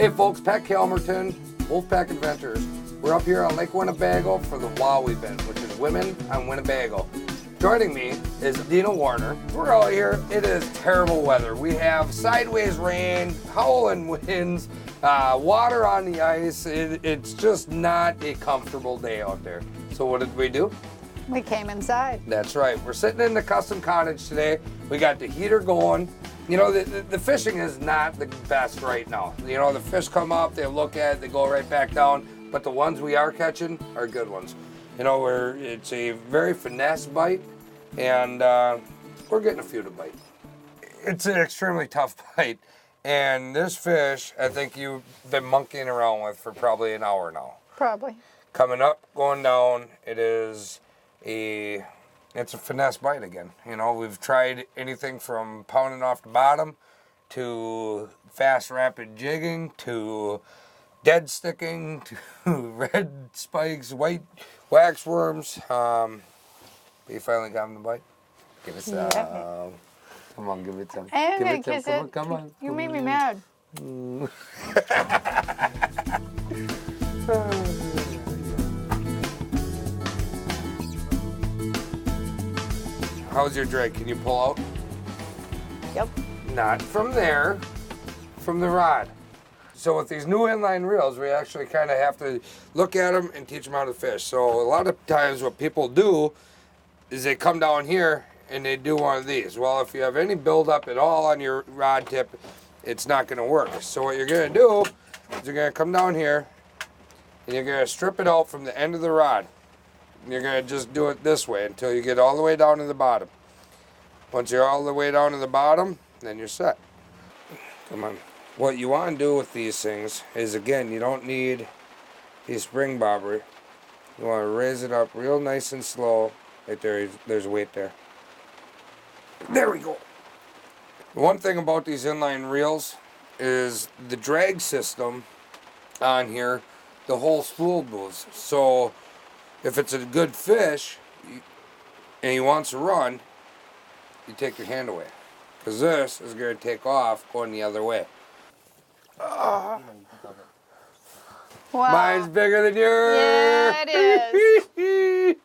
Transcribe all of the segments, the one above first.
Hey folks, Pat Calmerton, Wolfpack Adventures. We're up here on Lake Winnebago for the WOW event, which is Women on Winnebago. Joining me is Dina Warner. We're out here, it is terrible weather. We have sideways rain, howling winds, water on the ice. It's just not a comfortable day out there. So what did we do? We came inside. That's right. We're sitting in the custom cottage today. We got the heater going. You know, the fishing is not the best right now. You know, the fish come up, they look at it, they go right back down. But the ones we are catching are good ones. You know, it's a very finesse bite, and we're getting a few to bite. It's an extremely tough bite. And this fish, I think you've been monkeying around with for probably an hour now. Probably. Coming up, going down, it's a finesse bite again. You know, we've tried anything from pounding off the bottom to fast rapid jigging to dead sticking to red spikes, white wax worms. But you finally got him to bite. Give us some. Yeah. Come on, give it some. I'm give gonna it some. kiss Come it. on, come on. You made me mad. How's your drag? Can you pull out? Yep. Not from there, from the rod. So with these new inline reels, we actually kind of have to look at them and teach them how to fish. So a lot of times what people do is they come down here and they do one of these. Well, if you have any buildup at all on your rod tip, it's not going to work. So what you're going to do is you're going to come down here and you're going to strip it out from the end of the rod. And you're going to just do it this way until you get all the way down to the bottom. Once you're all the way down to the bottom, then you're set. Come on. What you want to do with these things is, again, you don't need a spring bobber. You want to raise it up real nice and slow. Right there, there's weight there. There we go. One thing about these inline reels is the drag system on here, the whole spool moves. So if it's a good fish and he wants to run, you take your hand away. Because this is going to take off going the other way. Wow. Mine's bigger than yours. Yeah, it is.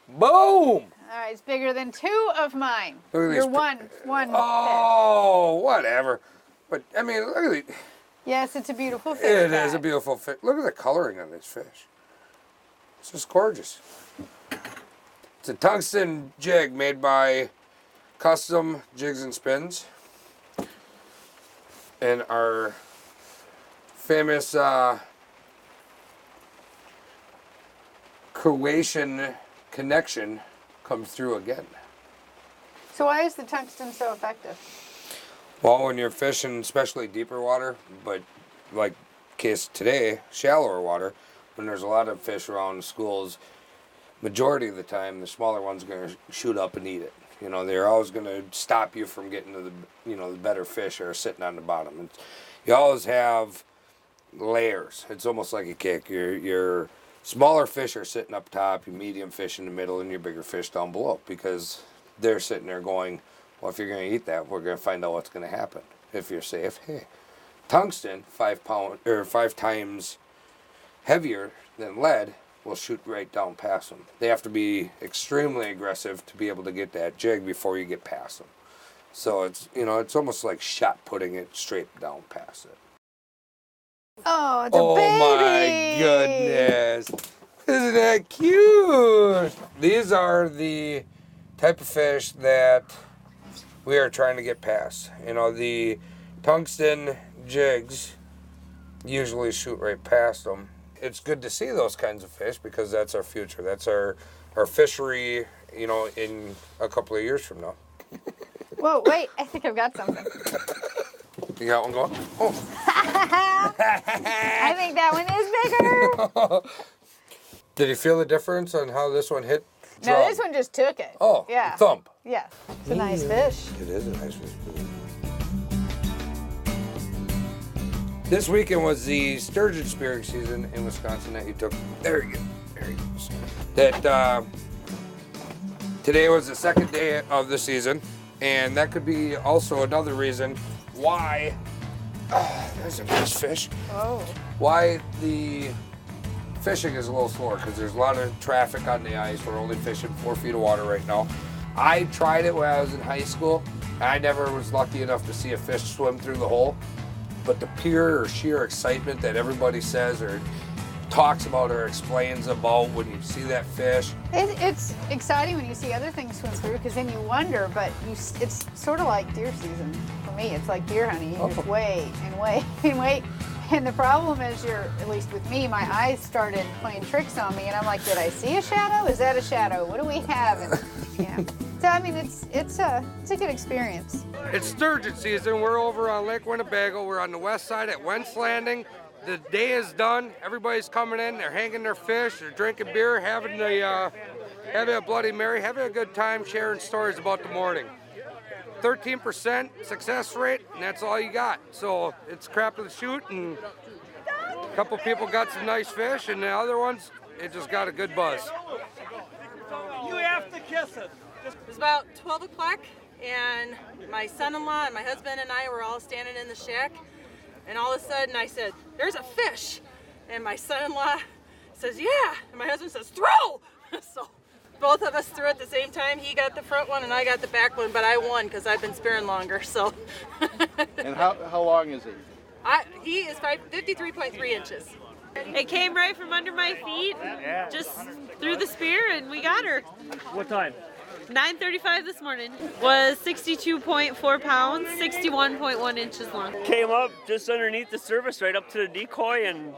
Boom! All right, it's bigger than two of mine. Look at You're these. one Oh, whatever. But, I mean, look at fish. Yes, it's a beautiful fish. it. It is a beautiful fish. Look at the coloring on this fish. It's just gorgeous. It's a tungsten jig made by Custom Jigs and Spins. And our famous Croatian connection comes through again. So why is the tungsten so effective? Well, when you're fishing, especially deeper water, but like case today, shallower water, when there's a lot of fish around schools, majority of the time, the smaller one's going to shoot up and eat it. You know, they're always going to stop you from getting to the better fish that are sitting on the bottom. And you always have layers. It's almost like a cake. Your smaller fish are sitting up top, your medium fish in the middle, and your bigger fish down below, because they're sitting there going, well, if you're going to eat that, we're going to find out what's going to happen. If you're safe, hey. Tungsten, 5 times heavier than lead, will shoot right down past them. They have to be extremely aggressive to be able to get that jig before you get past them. So it's almost like shot putting it straight down past it. Oh, it's a baby! Oh my goodness. Isn't that cute? These are the type of fish that we are trying to get past. You know, the tungsten jigs usually shoot right past them. It's good to see those kinds of fish because that's our future. That's our fishery, in a couple of years from now. Whoa, wait, I think I've got something. You got one going? Oh. I think that one is bigger. Did you feel the difference on how this one hit? No, this one just took it. Oh, yeah. Thump. Yeah, it's a nice fish. It is a nice fish. This weekend was the sturgeon spearing season in Wisconsin that you took. There you go. There he goes. That today was the second day of the season, and that could be also another reason why There's a nice fish. Oh. Why the fishing is a little slower, because there's a lot of traffic on the ice. We're only fishing 4 feet of water right now. I tried it when I was in high school. I never was lucky enough to see a fish swim through the hole. But the pure or sheer excitement that everybody says or talks about or explains about when you see that fish. It's exciting when you see other things swim through, because then you wonder, but it's sort of like deer season for me. It's like deer hunting. You just wait and wait and wait. And the problem is, at least with me, my eyes started playing tricks on me, and I'm like, did I see a shadow? Is that a shadow? What do we have? And, yeah. So I mean, it's a good experience. It's sturgeon season. We're over on Lake Winnebago. We're on the west side at Wentz Landing. The day is done. Everybody's coming in. They're hanging their fish. They're drinking beer, having a Bloody Mary, having a good time, sharing stories about the morning. 13% success rate, and that's all you got. So it's crap to the chute, and a couple people got some nice fish, and the other ones, it just got a good buzz. You have to kiss it. It was about 12 o'clock, and my son-in-law and my husband and I were all standing in the shack, and all of a sudden I said, "There's a fish," and my son-in-law says, "Yeah," and my husband says, "Throw!" So both of us threw at the same time. He got the front one and I got the back one, but I won because I've been spearing longer. So. And how long is he? He is 53.3 inches. It came right from under my feet, just threw the spear, and we got her. What time? 9:35 this morning. Was 62.4 pounds, 61.1 inches long. Came up just underneath the surface, right up to the decoy, and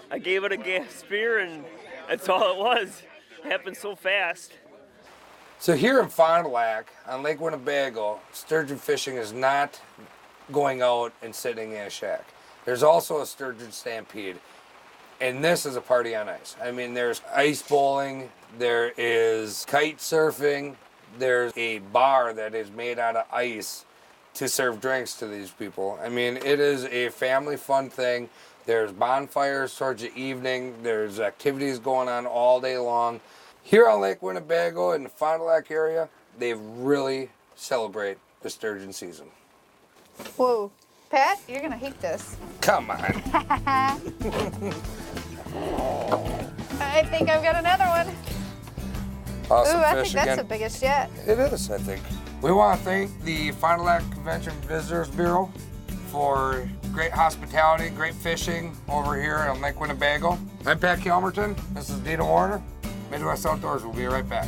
I gave it a gas spear, and that's all it was. It happened so fast. So here in Fond du Lac on Lake Winnebago, sturgeon fishing is not going out and sitting in a shack. There's also a sturgeon stampede. And this is a party on ice. I mean, there's ice bowling, there is kite surfing, there's a bar that is made out of ice to serve drinks to these people. I mean, it is a family fun thing. There's bonfires towards the evening. There's activities going on all day long. Here on Lake Winnebago in the Fond du Lac area, they really celebrate the sturgeon season. Whoa. Pat, you're going to hate this. Come on. I think I've got another one. Awesome Ooh, I fish think that's again. the biggest yet. It is, I think. We want to thank the Fond du Lac Convention Visitors Bureau for great hospitality, great fishing over here on Lake Winnebago. I'm Pat Kelmerton. This is Dina Warner. Midwest Outdoors. We'll be right back.